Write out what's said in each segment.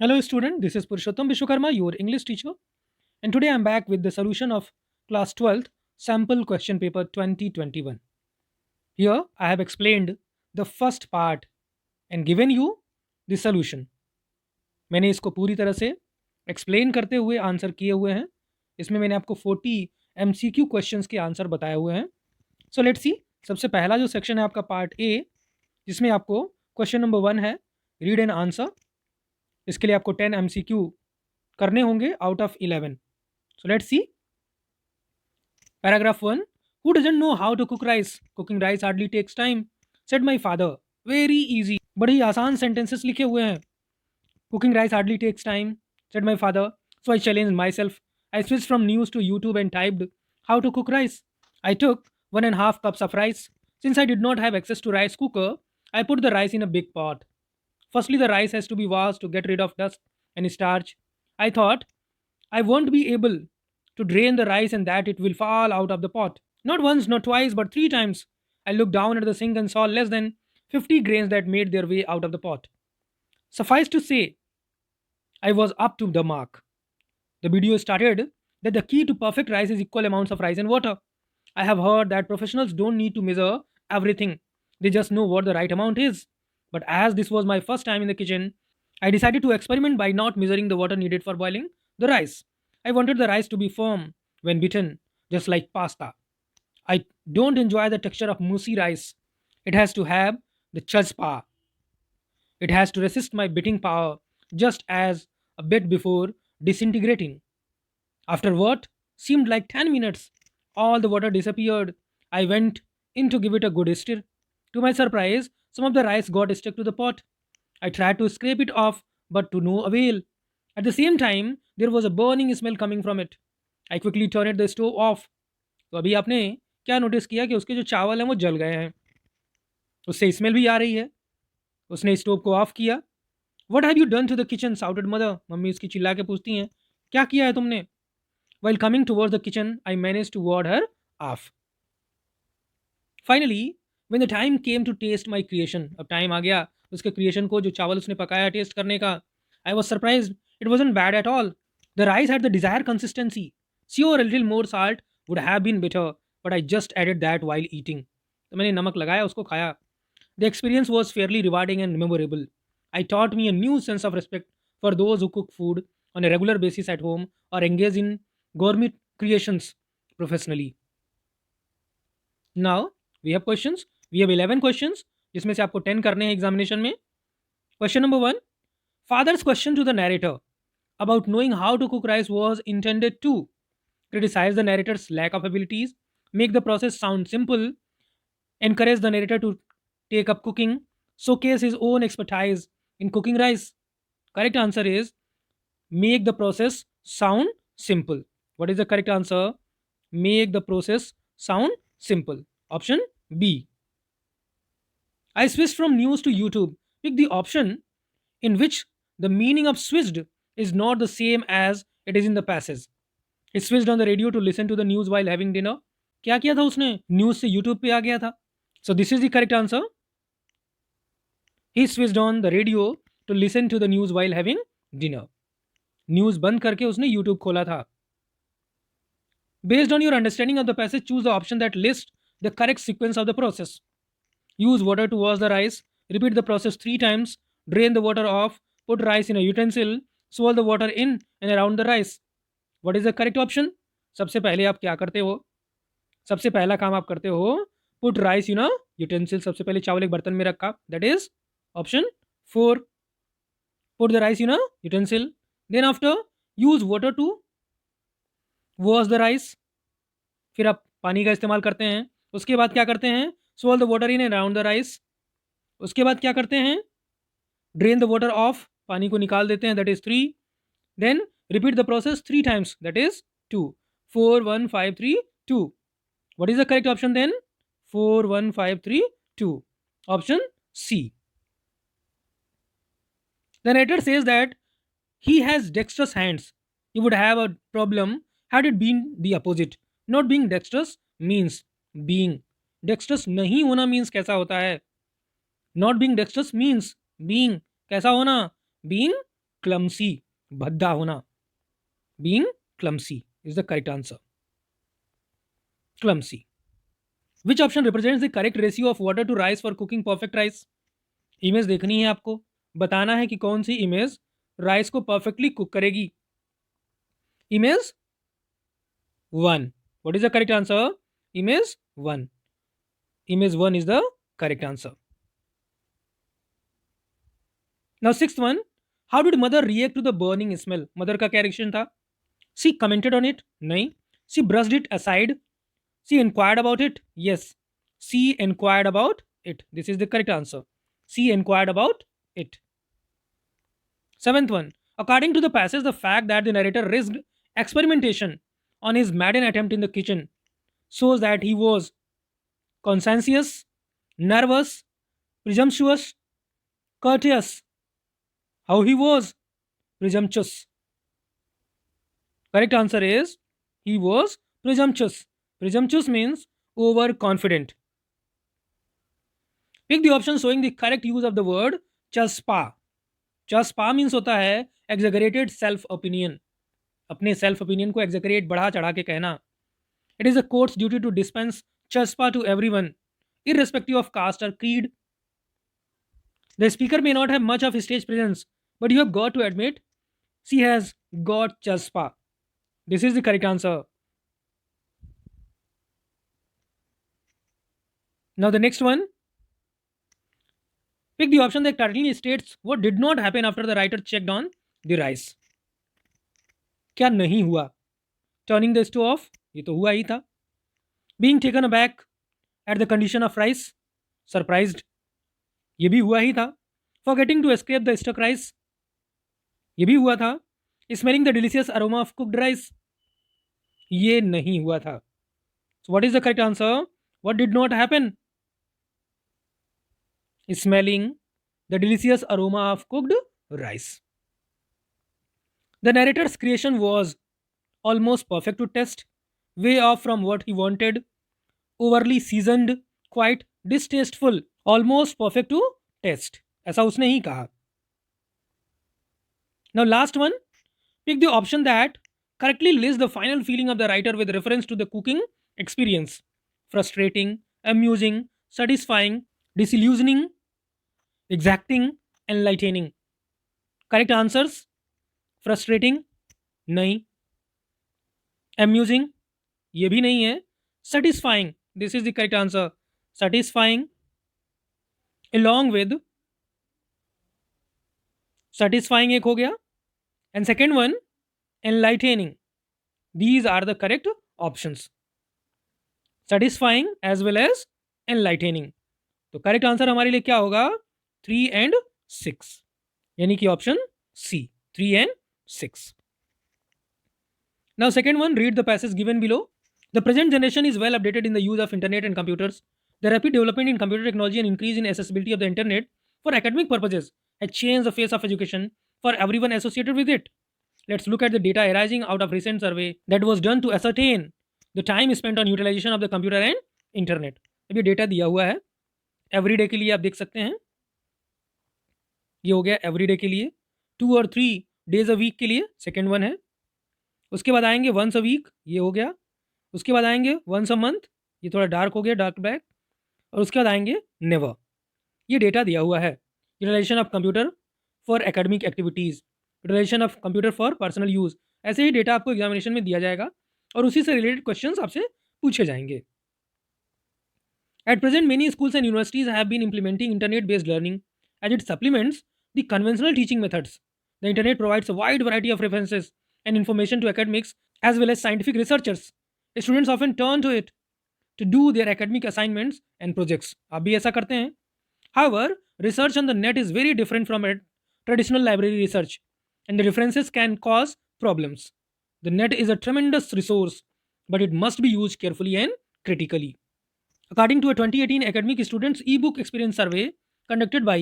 Hello, student. This is Purushottam Vishwakarma, your English teacher, and today I'm back with the solution of class 12th sample question paper 2021. Here, I have explained the first part and given you the solution. मैंने इसको पूरी तरह से explain करते हुए answer किए हुए हैं. इसमें मैंने आपको 40 MCQ क्वेश्चंस के आंसर बताए हुए हैं. So let's see. सबसे पहला जो सेक्शन है आपका पार्ट ए, जिसमें आपको क्वेश्चन नंबर 1 है रीड एंड आंसर. इसके लिए आपको 10 MCQ करने होंगे out of 11. So let's see. Paragraph 1. Who doesn't know how to cook rice? Cooking rice hardly takes time, said my father. Very easy. बड़ी आसान sentences लिखे हुए हैं. Cooking rice hardly takes time, said my father. So I challenged myself. I switched from news to YouTube and typed how to cook rice. I took 1.5 cups of rice. Since I did not have access to rice cooker, I put the rice in a big pot. Firstly, the rice has to be washed to get rid of dust and starch. I thought I won't be able to drain the rice and that it will fall out of the pot. Not once, not twice, but 3 times. I looked down at the sink and saw less than 50 grains that made their way out of the pot. Suffice to say, I was up to the mark. The video started that the key to perfect rice is equal amounts of rice and water. I have heard that professionals don't need to measure everything, they just know what the right amount is. But as this was my first time in the kitchen, I decided to experiment by not measuring the water needed for boiling the rice. I wanted the rice to be firm when beaten, just like pasta. I don't enjoy the texture of moosey rice. It has to have the chaspa. It has to resist my beating power just as a bit before disintegrating. After what seemed like 10 minutes, all the water disappeared. I went in to give it a good stir. To my surprise, some of the rice got stuck to the pot. I tried to scrape it off, but to no avail. At the same time, there was a burning smell coming from it. I quickly turned the stove off. तो अभी आपने क्या notice किया कि उसके जो चावल हैं वो जल गए हैं, उससे स्मेल भी आ रही है. उसने स्टोव को ऑफ किया. What have you done to the kitchen? Shouted mother. Mummy उसकी चिल्ला के पूछती हैं, क्या किया है तुमने? While coming towards the kitchen, I managed to ward her off. Finally, when the time came to taste my creation, अब टाइम आ गया उसके क्रिएशन को, जो चावल उसने पकाया टेस्ट करने का. I was surprised. It wasn't bad at all. The rice had the desired consistency. Sure, a little more salt would have been better, but I just added that while eating. तो मैंने नमक लगाया, उसको खाया. The experience was fairly rewarding and memorable. I taught me a new sense of respect for those who cook food on a regular basis at home or engage in gourmet creations professionally. Now we have questions. We have 11 questions, जिसमें से आपको 10 करने हैं examination में. Question number 1. Father's question to the narrator about knowing how to cook rice was intended to criticize the narrator's lack of abilities, make the process sound simple, encourage the narrator to take up cooking, showcase his own expertise in cooking rice. Correct answer is make the process sound simple. What is the correct answer? Make the process sound simple. Option B. I switched from news to YouTube. Pick the option in which the meaning of switched is not the same as it is in the passage. He switched on the radio to listen to the news while having dinner. क्या किया था उसने? News से YouTube पे आ गया था. So this is the correct answer. He switched on the radio to listen to the news while having dinner. News बंद करके उसने यूट्यूब खोला था. Based on your understanding of the passage, choose the option that lists the correct sequence of the process. Use water to wash the rice. Repeat the process 3 times. Drain the water off. Put rice in a utensil. Swirl the water in and around the rice. What is the correct option? सबसे पहले आप क्या करते हो? सबसे पहला काम आप करते हो, put rice in a utensil. सबसे पहले चावल एक बर्तन में रखा. That is option 4. Put the rice in a utensil. Then after use water to wash the rice. फिर आप पानी का इस्तेमाल करते हैं. उसके बाद क्या करते हैं? swirl the water in and around the rice. उसके बाद क्या करते हैं? Drain the water off. पानी को निकाल देते हैं. That is 3. Then repeat the process 3 times. That is 2. 4 1 5 3 2. What is the correct option then? 4 1 5 3 2. Option C. The narrator says that he has dexterous hands. He would have a problem had it been the opposite. Not being dexterous means being. Dexterous नहीं होना means कैसा होता है? Not being dexterous means being. कैसा होना? Being clumsy, भद्दा होना. Being clumsy is the correct answer. Clumsy. Which option represents the correct ratio of water to rice for cooking perfect rice? Image देखनी है आपको, बताना है कि कौन सी इमेज राइस को परफेक्टली कुक करेगी. Image 1. What is the correct answer? Image 1. Image 1 is the correct answer. Now sixth one. How did mother react to the burning smell? Mother का क्या reaction था? She commented on it? नहीं. She brushed it aside? She inquired about it? Yes. She inquired about it. This is the correct answer. She inquired about it. Seventh one. According to the passage, the fact that the narrator risked experimentation on his maiden attempt in the kitchen shows that he was conscientious, nervous, presumptuous, courteous. How he was presumptuous. Correct answer is he was presumptuous. Presumptuous means overconfident. Pick the option showing the correct use of the word chaspa. Chaspa means होता है exaggerated self opinion. अपने self opinion को exaggerate बढ़ा चढ़ा के कहना. It is a court's duty to dispense chaspa to everyone, irrespective of caste or creed. The speaker may not have much of stage presence, but you have got to admit she has got chaspa. This is the correct answer. Now the next one. Pick the option that clearly states what did not happen after the writer checked on the rice. क्या नहीं हुआ? Turning the stove off, ये तो हुआ ही था. Being taken aback at the condition of rice, surprised, ये भी हुआ ही था. Forgetting to escape the stuck rice, ये भी हुआ था. Smelling the delicious aroma of cooked rice, ये नहीं हुआ था. So what is the correct answer? What did not happen? Smelling the delicious aroma of cooked rice. The narrator's creation was almost perfect to test, way off from what he wanted, overly seasoned, quite distasteful, almost perfect to test. ऐसा उसने ही कहा. Now last one, pick the option that correctly lists the final feeling of the writer with reference to the cooking experience. Frustrating, amusing, satisfying, disillusioning, exacting, enlightening. Correct answers? Frustrating, नहीं. Amusing, ये भी नहीं है. Satisfying, this is the correct answer. Satisfying, along with, satisfying एक हो गया. And second one, enlightening. These are the correct options. Satisfying as well as enlightening. तो correct answer हमारे लिए क्या होगा? 3 and 6, यानी कि option C, 3 and 6. Now second one, read the passage given below. The present generation is well updated in the use of internet and computers. The rapid development in computer technology and increase in accessibility of the internet for academic purposes has changed the face of education for everyone associated with it. Let's look at the data arising out of recent survey that was done to ascertain the time spent on utilization of the computer and internet. अब ये data दिया हुआ है everyday के लिए, आप देख सकते हैं. ये हो गया एवरीडे के लिए. 2 और 3 डेज अ वीक के लिए सेकेंड वन है. उसके बाद आएंगे वंस अ वीक, ये हो गया. उसके बाद आएंगे वंस अ मंथ, ये थोड़ा डार्क हो गया, डार्क ब्लैक. और उसके बाद आएंगे नेवर. ये डेटा दिया हुआ है. Utilization of computer for academic activities, utilization of computer for personal use. ऐसे ही डेटा आपको एग्जामिनेशन में दिया जाएगा और उसी से रिलेटेड क्वेश्चंस आपसे पूछे जाएंगे. At present, many schools and universities have been implementing internet-based learning as it supplements the conventional teaching methods. The internet provides a wide variety of references and information to academics as well as scientific researchers. Students often turn to it to do their academic assignments and projects. आप भी ऐसा करते हैं. However, research on the net is very different from traditional library research, and the differences can cause problems. The net is a tremendous resource, but it must be used carefully and critically. According to a 2018 academic students e-book experience survey conducted by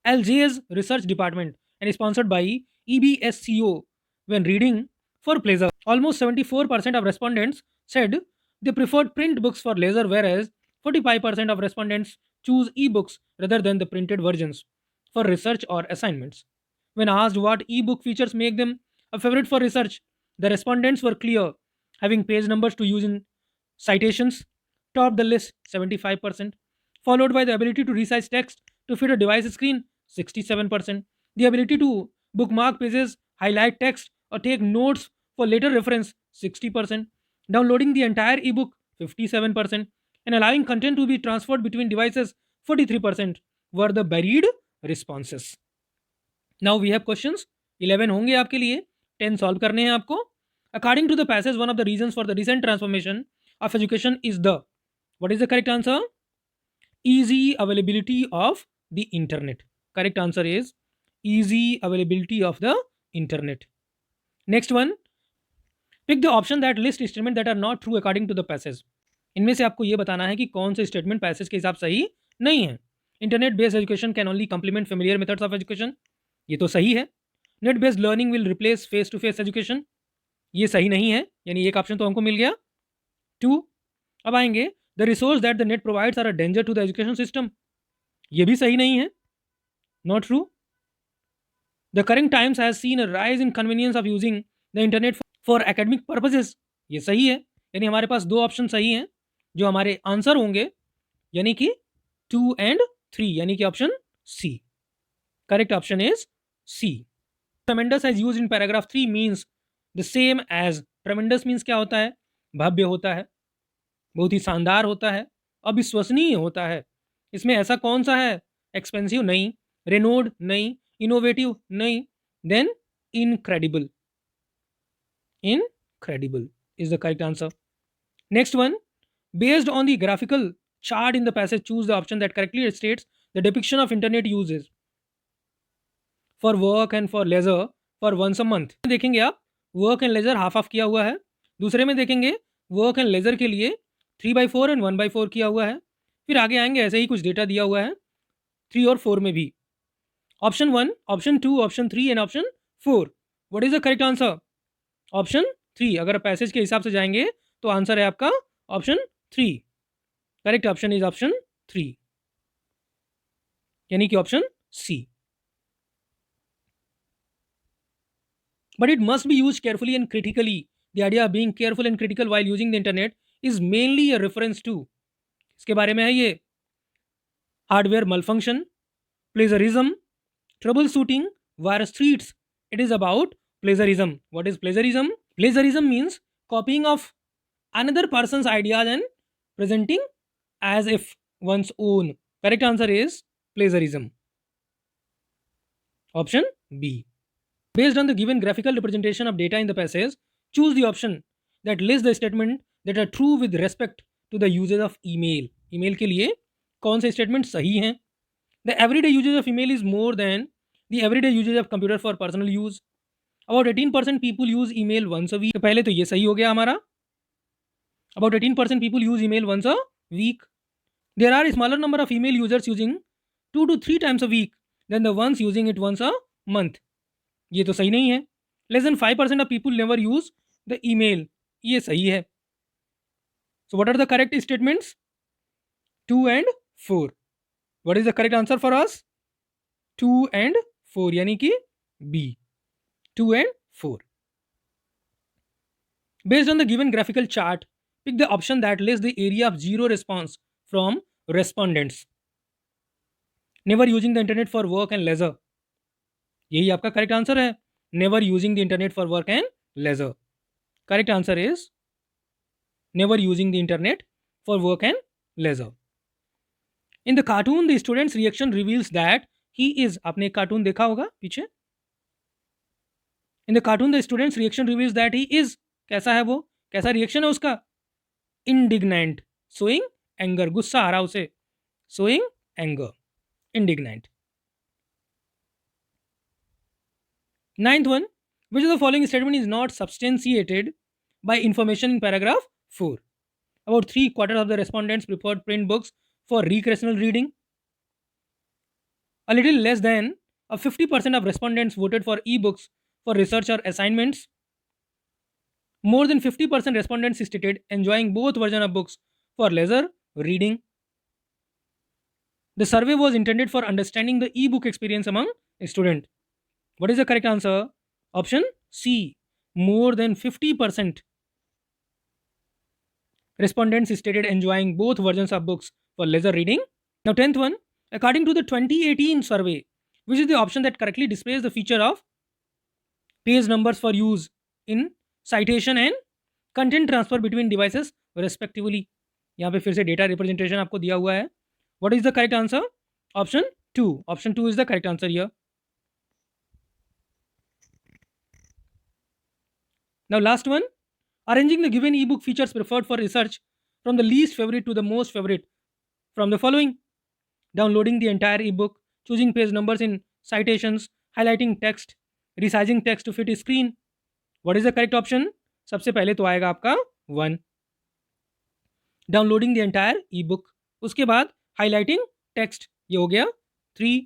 LJ's research department and sponsored by EBSCO, when reading for pleasure, almost 74% of respondents said they preferred print books for leisure, whereas 45% of respondents choose e-books rather than the printed versions for research or assignments. When asked what e-book features make them a favorite for research, the respondents were clear. Having page numbers to use in citations topped the list 75%, followed by the ability to resize text to fit a device screen 67%, the ability to bookmark pages, highlight text, or take notes for later reference 60%, downloading the entire ebook 57%, and allowing content to be transferred between devices 43% were the buried responses. Now we have questions 11 होंगे आपके लिए, 10 solve करने हैं आपको. According to the passage one of the reasons for the recent transformation of education is the, what is the correct answer? Easy availability of the internet. Correct answer is easy availability of the internet. Next one, pick the option that list statement that are not true according to the passage. इनमें से आपको ये बताना है कि कौन से statement passage के हिसाब सही नहीं है. Internet based education can only complement familiar methods of education, ये तो सही है. Net based learning will replace face to face education, ये सही नहीं है, यानी एक ऑप्शन तो हमको मिल गया. 2, अब आएंगे the resource that the net provides are a danger to the education system, ये भी सही नहीं है, not true. The current times has seen a rise in convenience of using the internet for academic purposes, ये सही है. यानी हमारे पास दो ऑप्शन सही हैं जो हमारे आंसर होंगे, यानी कि 2 एंड 3, यानी कि option C. Correct option is C. Tremendous as use in paragraph 3 means the same as, tremendous means क्या होता है? भव्य होता है, बहुत ही शानदार होता है, अविश्वसनीय होता है. इसमें ऐसा कौन सा है? एक्सपेंसिव नहीं, रेनोड नहीं, इनोवेटिव नहीं, then incredible. Incredible is the correct answer. Next one, based on the graphical chart in the passage, choose the option that correctly states the depiction of internet uses for work and for leisure for once a month. देखेंगे आप work and leisure half of किया हुआ है. दूसरे में देखेंगे work and laser के लिए 3/4 एंड 1/4 किया हुआ है. फिर आगे आएंगे ऐसे ही कुछ डेटा दिया हुआ है 3 और 4 में भी. Option 1, option 2, option 3 and option 4. What is the correct answer? Option 3. अगर पैसेज के हिसाब से जाएंगे तो आंसर है आपका option 3. Correct option is option 3, यानी कि option C. But it must be used carefully and critically. The idea of being careful and critical while using the internet is mainly a reference to, इसके बारे में है ये, hardware malfunction, plagiarism, troubleshooting, virus threats. It is about plagiarism. What is plagiarism? Plagiarism means copying of another person's ideas and presenting as if one's own. Correct answer is plagiarism. Option B. Based on the given graphical representation of data in the passage, choose the option that lists the statement that are true with respect to the usage of email. email के लिए कौन से statement सही हैं? The everyday usage of email is more than the everyday usage of computer for personal use. About 18% people use email once a week. तो पहले तो ये सही हो गया हमारा. About 18% people use email once a week. There are a smaller number of email users using 2 to 3 times a week than the ones using it once a month. ये तो सही नहीं है. Less than 5% of people never use the email, ये सही है. So what are the correct statements? 2 and 4. What is the correct answer for us? 2 and 4, यानी कि बी. 2 and 4. Based on the given graphical chart, pick the option that list the area of zero response from respondents. Never using the internet for work and leisure, यही आपका correct answer है. Never using the internet for work and leisure. Correct answer is never using the internet for work and leisure. In the cartoon the students reaction reveals that he is, आपने एक cartoon देखा होगा पीछे. In the cartoon the students reaction reveals that he is, कैसा है वो, कैसा reaction है उसका? इंडिग्नेंट, शोइंग एंगर, गुस्सा आ रहा उसे, showing anger, indignant. Ninth one, which of the following statement is not substantiated by information in paragraph 4? About 3/4 of the respondents preferred print books for recreational reading. A little less than 50% of respondents voted for e-books for research or assignments. More than 50% respondents stated enjoying both versions of books for leisure reading. The survey was intended for understanding the e-book experience among students. What is the correct answer? Option C. More than 50% respondents stated enjoying both versions of books for leisure reading. Now, 10th one. According to the 2018 survey, which is the option that correctly displays the feature of page numbers for use in citation and content transfer between devices respectively. यहाँ पे फिर से data representation आपको दिया हुआ है. What is the correct answer? Option two. Option two is the correct answer here. Now last one. Arranging the given ebook features preferred for research from the least favorite to the most favorite from the following. Downloading the entire ebook, choosing page numbers in citations, highlighting text, resizing text to fit screen. What is the correct option? सबसे पहले तो आएगा आपका 1. Downloading the entire E book. उसके बाद highlighting text, ये हो गया 3.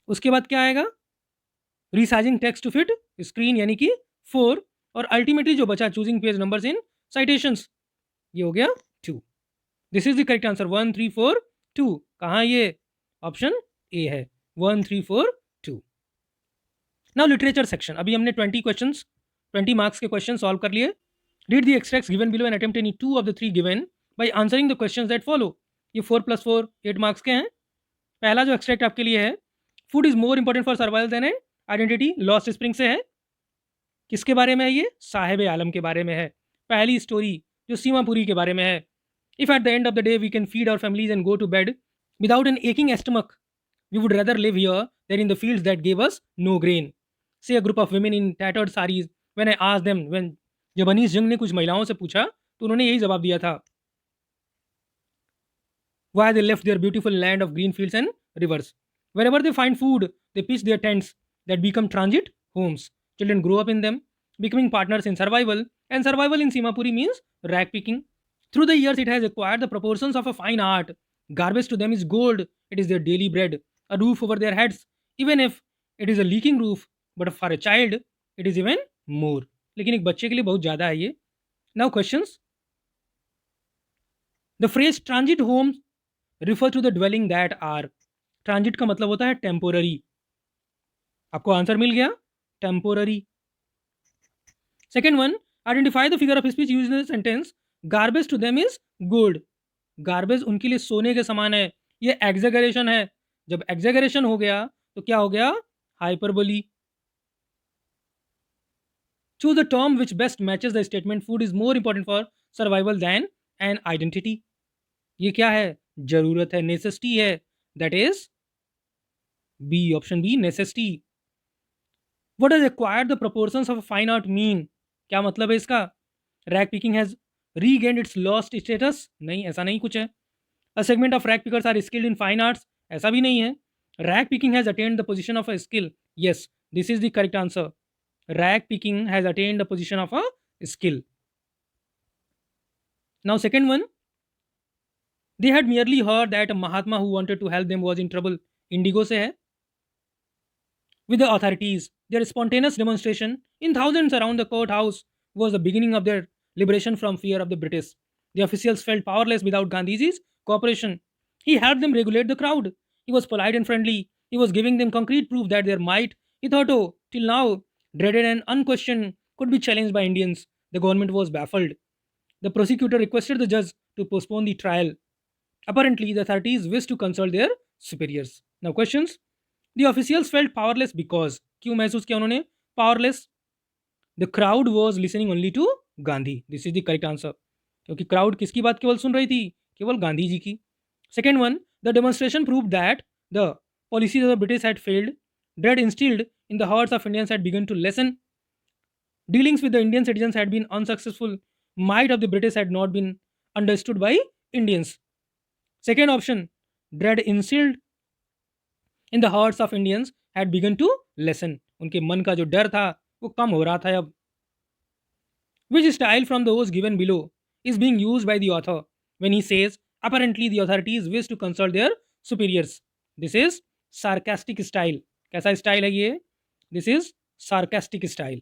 उसके बाद क्या आएगा? Resizing text to fit screen यानी कि 4. और अल्टीमेटली जो बचा choosing page numbers in citations, ये हो गया 2. This is the correct answer 1 3 4 2. कहाँ ये? ऑप्शन ए है 1 3 4 2. Now literature section. अभी हमने 20 क्वेश्चंस 20 मार्क्स के क्वेश्चन सॉल्व कर लिए. Read the extracts given below and attempt any two of the three given by answering the questions that follow. ये 4 + 4 8 marks के हैं. पहला जो एक्सट्रैक्ट आपके लिए है, food is more important for survival than an identity, lost spring से है. किसके बारे में है ये? साहिब आलम के बारे में है. पहली स्टोरी जो सीमापुरी के बारे में है. If at the end of the day we can feed our families and go to bed without an aching stomach, we would rather live here than in the fields that give us no grain. Say a group of women in tattered saris when I asked them. When जब अनीस जंग ने कुछ महिलाओं से पूछा तो उन्होंने यही जवाब दिया था. Why they left their beautiful land of green fields and rivers. Wherever they find food, they pitch their tents that become transit homes. Children grow up in them, becoming partners in survival, and survival in Simapuri means rag picking. Through the years, it has acquired the proportions of a fine art. Garbage to them is gold, it is their daily bread, a roof over their heads, even if it is a leaking roof, but for a child, it is even more. लेकिन एक बच्चे के लिए बहुत ज़्यादा है ये. Now questions. The phrase transit home refer to the dwelling that are. Transit का मतलब होता है टेम्पोररी. आपको आंसर मिल गया, temporary. Second one. Identify the figure of speech used in the sentence garbage to them is gold. Garbage उनके लिए सोने के समान है. ये एग्जेगरेशन है. जब एग्जेगरेशन हो गया तो क्या हो गया? Hyperbole. Choose the term which best matches the statement food is more important for survival than an identity. ये क्या है? जरूरत है, necessity है. That is B. Option B, necessity. What does acquired the proportions of a fine art mean? क्या मतलब है इसका? Rag picking has regained its lost status? नहीं, ऐसा नहीं कुछ है. A segment of rag pickers are skilled in fine arts? ऐसा भी नहीं है. Rag picking has attained the position of a skill. Yes, this is the correct answer. Rag picking has attained the position of a skill. Now second one. They had merely heard that a Mahatma who wanted to help them was in trouble. Indigo से है. With the authorities, their spontaneous demonstration in thousands around the courthouse was the beginning of their liberation from fear of the British. The officials felt powerless without Gandhiji's cooperation. He helped them regulate the crowd. He was polite and friendly. He was giving them concrete proof that their might, hitherto till now dreaded and unquestioned, could be challenged by Indians. The government was baffled. The prosecutor requested the judge to postpone the trial. Apparently, the authorities wished to consult their superiors. Now, questions. The officials felt powerless because क्यों महसूस किया उन्होंने powerless? The crowd was listening only to Gandhi. This is the correct answer. क्योंकि crowd किसकी बात केवल सुन रही थी? केवल गांधी जी की. Second one, the demonstration proved that the policies of the British had failed. Dread instilled in the hearts of Indians had begun to lessen. Dealings with the Indian citizens had been unsuccessful. Might of the British had not been understood by Indians. Second option, dread instilled in the hearts of Indians had begun to lessen. उनके मन का जो डर था वो कम हो रहा था अब. Which style from those given below is being used by the author when he says apparently the authorities wish to consult their superiors? This is sarcastic style. कैसा स्टाइल है ये? This is sarcastic style.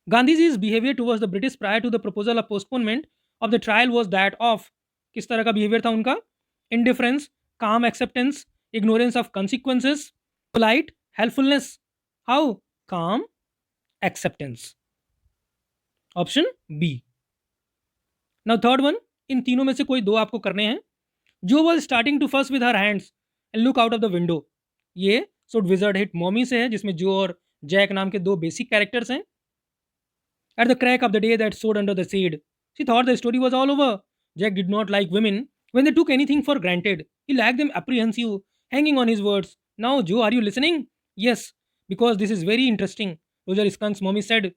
Gandhiji's behavior towards the British prior to the proposal of postponement of the trial was that of, किस तरह का behavior था उनका? Indifference, calm acceptance, ignorance of consequences, polite Helpfulness. How? Calm. Acceptance. Option B. Now third one, इन तीनों में से कोई दो आपको करने हैं. जो was starting to fuss with her hands and look out of the window. ये शुड विजर्ड हिट मॉमी से है, जिसमें जो और जैक नाम के दो बेसिक कैरेक्टर्स हैं. At the crack of the day that sowed under the shade, she thought the story was all over. Jack did not like women when they took anything for granted. He liked them apprehensive, hanging on his words. Now, Joe, are you listening? Yes, because this is very interesting. Roger Skunk's mommy said,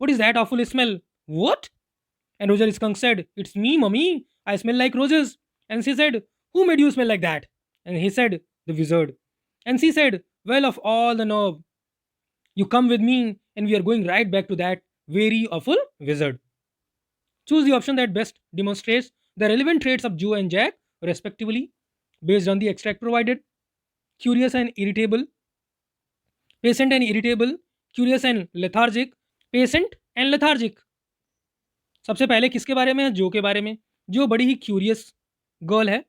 "What is that awful smell?" What? And Roger Skunk said, "It's me, mommy. I smell like roses." And she said, "Who made you smell like that?" And he said, "The wizard." And she said, "Well, of all the nerve, you come with me, and we are going right back to that very awful wizard." Choose the option that best demonstrates the relevant traits of Joe and Jack, respectively, based on the extract provided. Curious and irritable, patient and irritable, curious and lethargic, patient and lethargic. सबसे पहले किसके बारे में है? जो के बारे में. जो बड़ी ही क्यूरियस गर्ल है.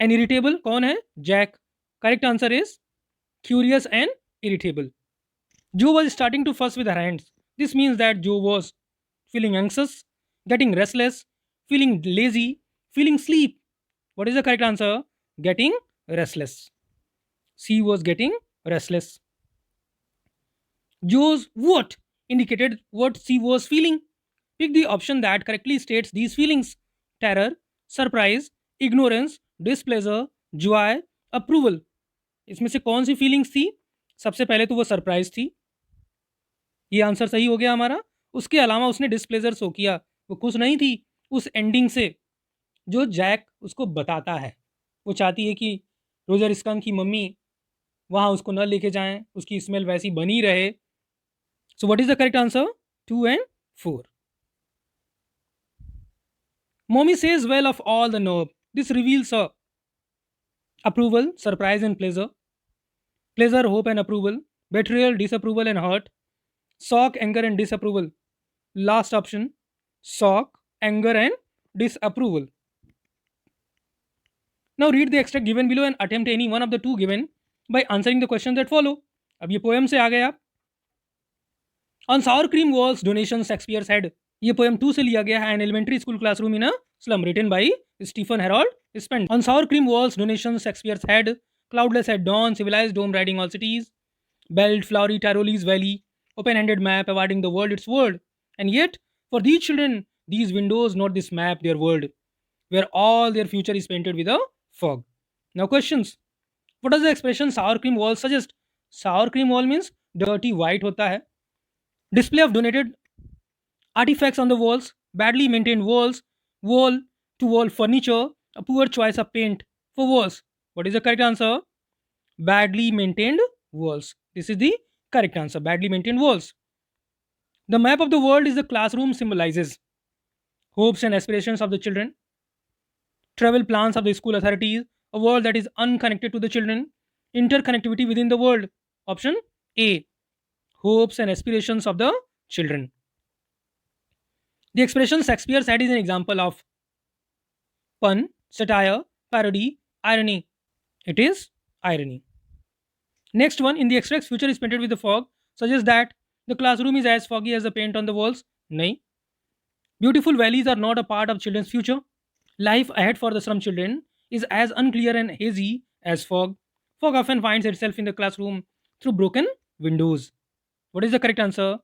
एंड इरिटेबल कौन है? Jack. Correct answer is curious and irritable. Joe was starting to fuss with her hands. This means that Joe was feeling anxious, getting restless, feeling lazy, feeling sleep. What is the correct answer? Getting restless. She was getting restless. Joe's what indicated what she was feeling. Pick the option that correctly states these feelings: terror, surprise, ignorance, displeasure, joy, approval. इसमें से कौन सी feelings थी? सबसे पहले तो वो surprise थी. ये आंसर सही हो गया हमारा. उसके अलावा उसने डिस्प्लेजर शो किया. वो खुश नहीं थी उस एंडिंग से जो जैक उसको बताता है. वो चाहती है कि रोजर स्कंक की मम्मी वहाँ उसको न लेके जाएं, उसकी स्मेल वैसी बनी रहे. So what is the correct answer? 2 and 4. Mommy says well of all the nerve. This reveals her approval, surprise and pleasure, pleasure, hope and approval, betrayal, disapproval and hurt, shock, anger and disapproval. Last option, shock, anger and disapproval. Now read the extract given below and attempt any one of the two given by answering the questions that follow. अब ये poem से आ गए आप. On sour cream walls, donations Shakespeare's had. ये poem 2 से लिया गया है. An elementary school classroom in a slum, written by Stephen Harold Spence. On sour cream walls, donations Shakespeare's had. Cloudless at dawn, civilized dome riding all cities. Belt, flowery Tyrolese valley, open-handed map awarding the world its world. And yet, for these children, these windows, not this map, their world, where all their future is painted with a fog. Now questions. What does the expression sour cream wall suggest? Sour cream wall means dirty white होता है. Display of donated artifacts on the walls, badly maintained walls, wall to wall furniture, a poor choice of paint for walls. What is the correct answer? Badly maintained walls. This is the correct answer. Badly maintained walls. The map of the world is the classroom symbolizes hopes and aspirations of the children, travel plans of the school authorities, a world that is unconnected to the children, interconnectivity within the world. Option A, hopes and aspirations of the children. The expression Shakespeare's had is an example of pun, satire, parody, irony. It is irony. Next one, in the extract's future is painted with the fog, suggests that the classroom is as foggy as the paint on the walls. Nahi. Beautiful valleys are not a part of children's future. Life ahead for the slum children is as unclear and hazy as fog. Fog often finds itself in the classroom through broken windows. What is the correct answer?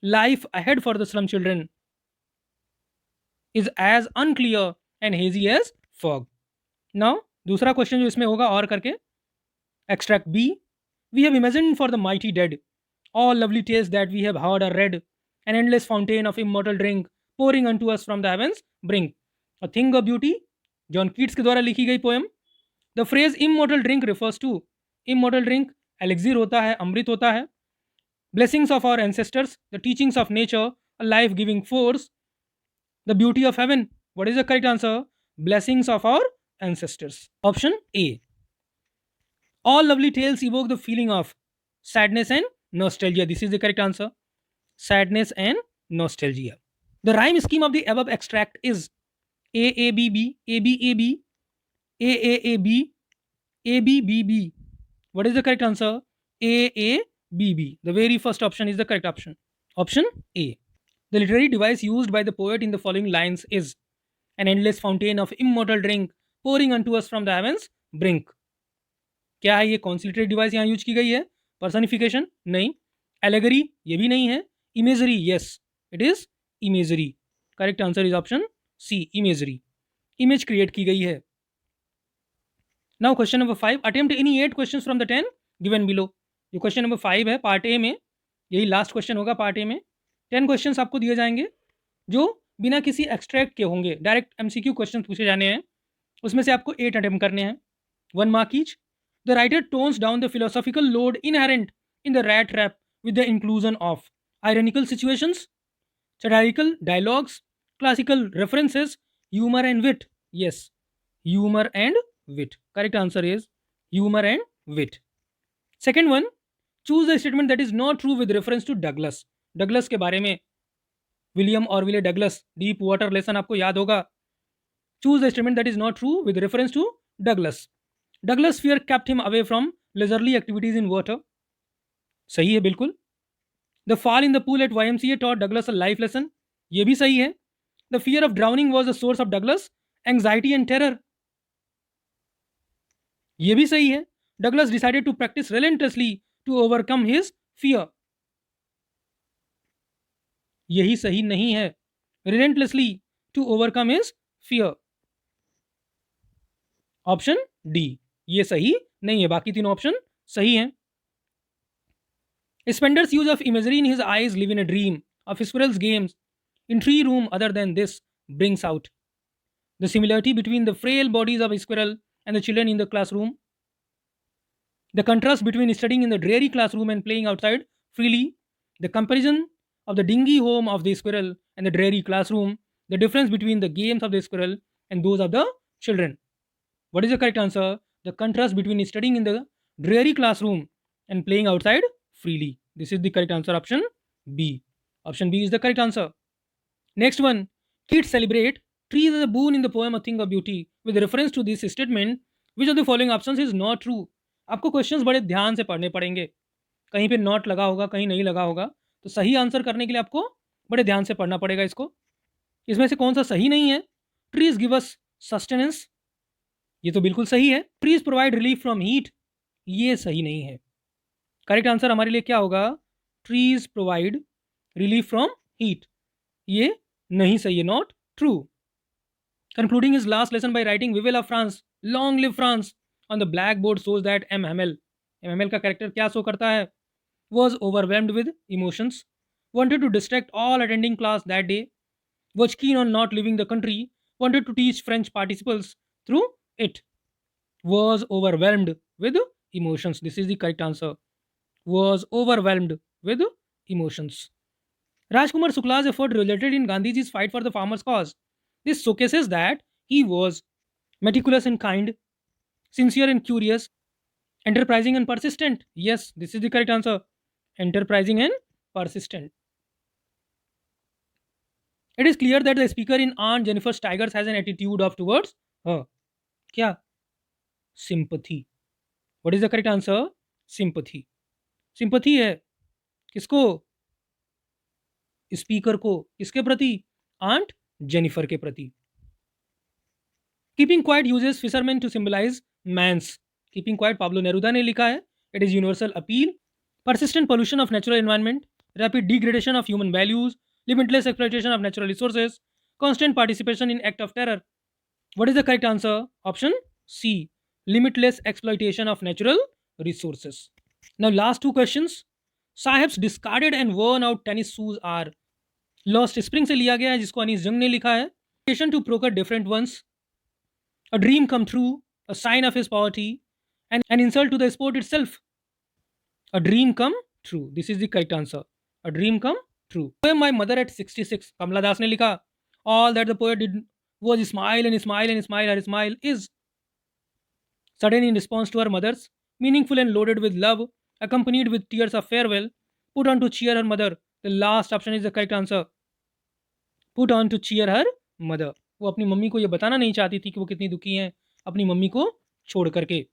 Life ahead for the slum children is as unclear and hazy as fog. Now, दूसरा question जो इसमें होगा और करके, extract B. We have imagined for the mighty dead all lovely tales that we have heard or read, an endless fountain of immortal drink pouring unto us from the heavens brink. A thing of beauty, John Keats के द्वारा लिखी गई poem. The phrase immortal drink refers to, immortal drink elixir होता है, अमृत होता है. Blessings of our ancestors, the teachings of nature, a life giving force, the beauty of heaven. What is the correct answer? Blessings of our ancestors. Option A. All lovely tales evoke the feeling of sadness and nostalgia. This is the correct answer. Sadness and nostalgia. The rhyme scheme of the above extract is A A B B A B A B A A A B A B B B. What is the correct answer? A, B. The very first option is the correct option. Option A. The literary device used by the poet in the following lines is an endless fountain of immortal drink pouring unto us from the heavens brink. क्या है ये? कौन सी literary device यहाँ use की गई है? Personification? नहीं. Allegory? ये भी नहीं है. Imagery? Yes, it is imagery. Correct answer is option C, imagery. Image create की गई है. Now question number 5. Attempt any 8 questions from the 10 given below. जो क्वेश्चन नंबर 5 है पार्ट ए में, यही लास्ट क्वेश्चन होगा पार्ट ए में. 10 questions आपको दिए जाएंगे जो बिना किसी एक्सट्रैक्ट के होंगे. डायरेक्ट एमसीक्यू क्वेश्चन पूछे जाने हैं. उसमें से आपको 8 अटेम्प्ट करने हैं, 1 mark each. The writer tones down the philosophical load inherent in the rat trap with the inclusion of ironical situations, satirical dialogues, classical references, humor and wit. Yes, humor and wit. Correct answer is humor and wit. Second one, choose a statement that is not true with reference to Douglas. Douglas के बारे में, William Orville Douglas, deep water lesson आपको याद होगा. Choose a statement that is not true with reference to Douglas. Douglas' fear kept him away from leisurely activities in water. सही है बिल्कुल. The fall in the pool at YMCA taught Douglas a life lesson. ये भी सही है. The fear of drowning was the source of Douglas' anxiety and terror. ये भी सही है. Douglas decided to practice relentlessly to overcome his fear. यही सही नहीं है. Relentlessly to overcome his fear. Option D ये सही नहीं है. बाकी तीनों ऑप्शन सही हैं. Spender's use of imagery in his eyes live in a dream of squirrel's games in tree room other than this brings out the similarity between the frail bodies of a squirrel and the children in the classroom, the contrast between studying in the dreary classroom and playing outside freely, the comparison of the dingy home of the squirrel and the dreary classroom, the difference between the games of the squirrel and those of the children. What is the correct answer? The contrast between studying in the dreary classroom and playing outside freely. This is the correct answer, option B. Option B is the correct answer. Next one, kids celebrate trees as a boon in the poem A Thing of Beauty. With reference to this statement, which of the following options is not true? आपको questions बड़े ध्यान से पढ़ने पड़ेंगे. कहीं पे note लगा होगा, कहीं नहीं लगा होगा. तो सही आंसर करने के लिए आपको बड़े ध्यान से पढ़ना पड़ेगा इसको. इसमें से कौन सा सही नहीं है? ट्रीज गिव अस सस्टेनेंस, ये तो बिल्कुल सही है. Trees provide relief from heat, ये सही नहीं है. करेक्ट आंसर हमारे लिए क्या होगा? Trees provide relief from heat, ये नहीं सही है, not true. Concluding his last lesson by writing we will of France, long live France on the black board shows that M M L का character क्या शो करता है? Was overwhelmed with emotions, wanted to distract all attending class that day, was keen on not leaving the country, wanted to teach French participles through it, was overwhelmed with emotions. This is the correct answer. Was overwhelmed with emotions. Rajkumar Sukla's effort related in Gandhiji's fight for the farmers' cause. This showcases that he was meticulous and kind, sincere and curious, enterprising and persistent. Yes, this is the correct answer. Enterprising and persistent. It is clear that the speaker in Aunt Jennifer's Tigers has an attitude of towards her. क्या? Sympathy. What is the correct answer? Sympathy. Sympathy है किसको? Speaker को. किसके प्रति? Aunt Jennifer के प्रति. Keeping quiet uses fishermen to symbolize man's. Keeping quiet Pablo Neruda ने लिखा है. It is universal appeal. Persistent pollution of natural environment, rapid degradation of human values, limitless exploitation of natural resources, constant participation in act of terror. What is the correct answer? Option C. Limitless exploitation of natural resources. Now last two questions. Saheb's discarded and worn out tennis shoes are. Lost Spring से लिया गया है जिसको अनीस जंग ने लिखा है. To procure different ones. A dream come true. A sign of his poverty. And an insult to the sport itself. A dream come true. This is the correct answer. A dream come true. Poem My Mother at 66. Kamala Das ने लिखा. All that the poet did was smile and smile and smile. Her smile is sudden in response to her mother's, meaningful and loaded with love, accompanied with tears of farewell, put on to cheer her mother. The last option is the correct answer. Put on to cheer her mother. वो अपनी mummy को ये बताना नहीं चाहती थी कि वो कितनी दुखी हैं अपनी मम्मी को छोड़ करके.